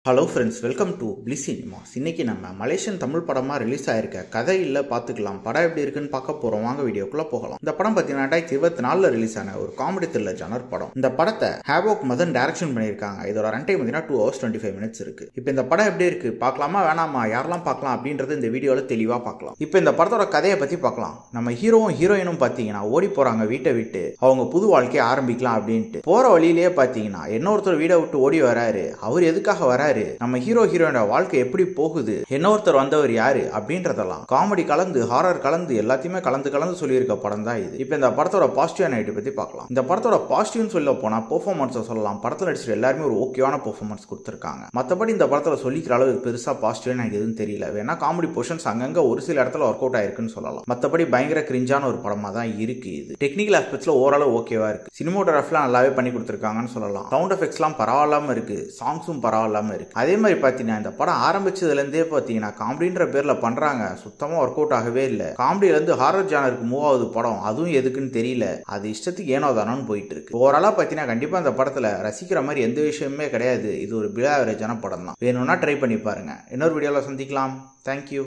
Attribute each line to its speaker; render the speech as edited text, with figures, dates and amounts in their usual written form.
Speaker 1: Hello friends, welcome to bliss cinemas. இன்னைக்கு நம்ம Malaysian Tamil படமா ரிலீஸ் ஆயிருக்க கதை இல்ல பார்த்துக்கலாம் படம் எப்படி இருக்குன்னு பார்க்க போறோம். வாங்க வீடியோக்குள்ள போகலாம். இந்த படம் பார்த்தீங்கன்னா 2024 ரிலீஸ் ஆன ஒரு காமெடி த்ரில்லர் ஜானர் படம். இந்த படத்தை ஹேவோக் மதன் டைரக்ஷன் பண்ணியிருக்காங்க. இதோட ரன் டைம் பார்த்தீங்கன்னா 2 hours 25 minutes இருக்கு. இப்போ இந்த படம் எப்படி இருக்கு பார்க்கலாமா வேணாமா, யாரெல்லாம் பார்க்கலாம் அப்படின்றது இந்த வீடியோல தெளிவா பார்க்கலாம். இப்போ இந்த படத்தோட கதையை பத்தி பார்க்கலாம். நம்ம ஹீரோவும் ஹீரோயினும் பார்த்தீங்கன்னா ஓடி போறாங்க வீட்டை விட்டு, அவங்க புது வாழ்க்கையை ஆரம்பிக்கலாம் அப்படின்ட்டு. போற வழியிலேயே பார்த்தீங்கன்னா இன்னொருத்தர் வீடை விட்டு ஓடி வராரு. அவர் எதுக்காக வராரு, நம்ம ஹீரோ ஹீரோயினோட வாழ்க்கை எப்படி போகுது, இன்னொருத்தர் வந்தவர் யாரு அப்படின்றதெல்லாம் காமெடி கலந்து ஹாரர் கலந்து எல்லாத்தையுமே கலந்து சொல்லியிருக்க படம் தான் இது. இப்போ இந்த படத்தோட பாசிட்டிவ் நைட் பத்தி பார்க்கலாம். இந்த படத்தோட பாசிட்டிவ்னு சொல்ல போனா பெர்ஃபார்மன்ஸ் சொல்லலாம். படத்தில் நடிச்சிட்டு எல்லாருமே ஒரு ஓகேவான பெர்ஃபார்மன்ஸ் கொடுத்திருக்காங்க. மற்றபடி இந்த படத்துல சொல்லிக்கிற அளவுக்கு பெருசா பாசிட்டிவ் எனக்கு எதுவும் தெரியல. வேணா காமெடி போர்ஷன்ஸ் அங்கங்க ஒரு சில இடத்துல ஒர்க் அவுட் ஆயிருக்குன்னு சொல்லலாம். மற்றபடி பயங்கர கிரிஞ்சான ஒரு படமா தான் இருக்கு இது. டெக்னிக்கல் ஆஸ்பெக்ட்ஸ்ல ஓரளவு ஓகேவா இருக்கு. சினிமோட்டோகிராஃபிலாம் நல்லாவே பண்ணி கொடுத்திருக்காங்கன்னு சொல்லலாம். சவுண்ட் எஃபெக்ட்ஸ்லாம் பரவாயில்லாம இருக்கு, சாங்ஸும் பரவாயில்லாம இருக்கு. அதே மாதிரி பார்த்தீங்கன்னா இந்த படம் ஆரம்பிச்சதுலேருந்தே பார்த்தீங்கன்னா காமெடின்ற பேர்ல பண்றாங்க, சுத்தமாக ஒர்க் அவுட் ஆகவே இல்லை. காமெடியிலேருந்து ஹாரர் ஜானருக்கு மூவ் ஆகுது படம், அதுவும் எதுக்குன்னு தெரியல. அது இஷ்டத்துக்கு ஏனோ தானோன்னு போயிட்டு இருக்கு. ஓவராலா பார்த்தீங்கன்னா கண்டிப்பாக இந்த படத்தில் ரசிக்கிற மாதிரி எந்த விஷயமே கிடையாது. இது ஒரு பிலோ ஆவரேஜான படம் தான். வேணும்னா ட்ரை பண்ணி பாருங்க. இன்னொரு வீடியோவில் சந்திக்கலாம். தேங்க்யூ.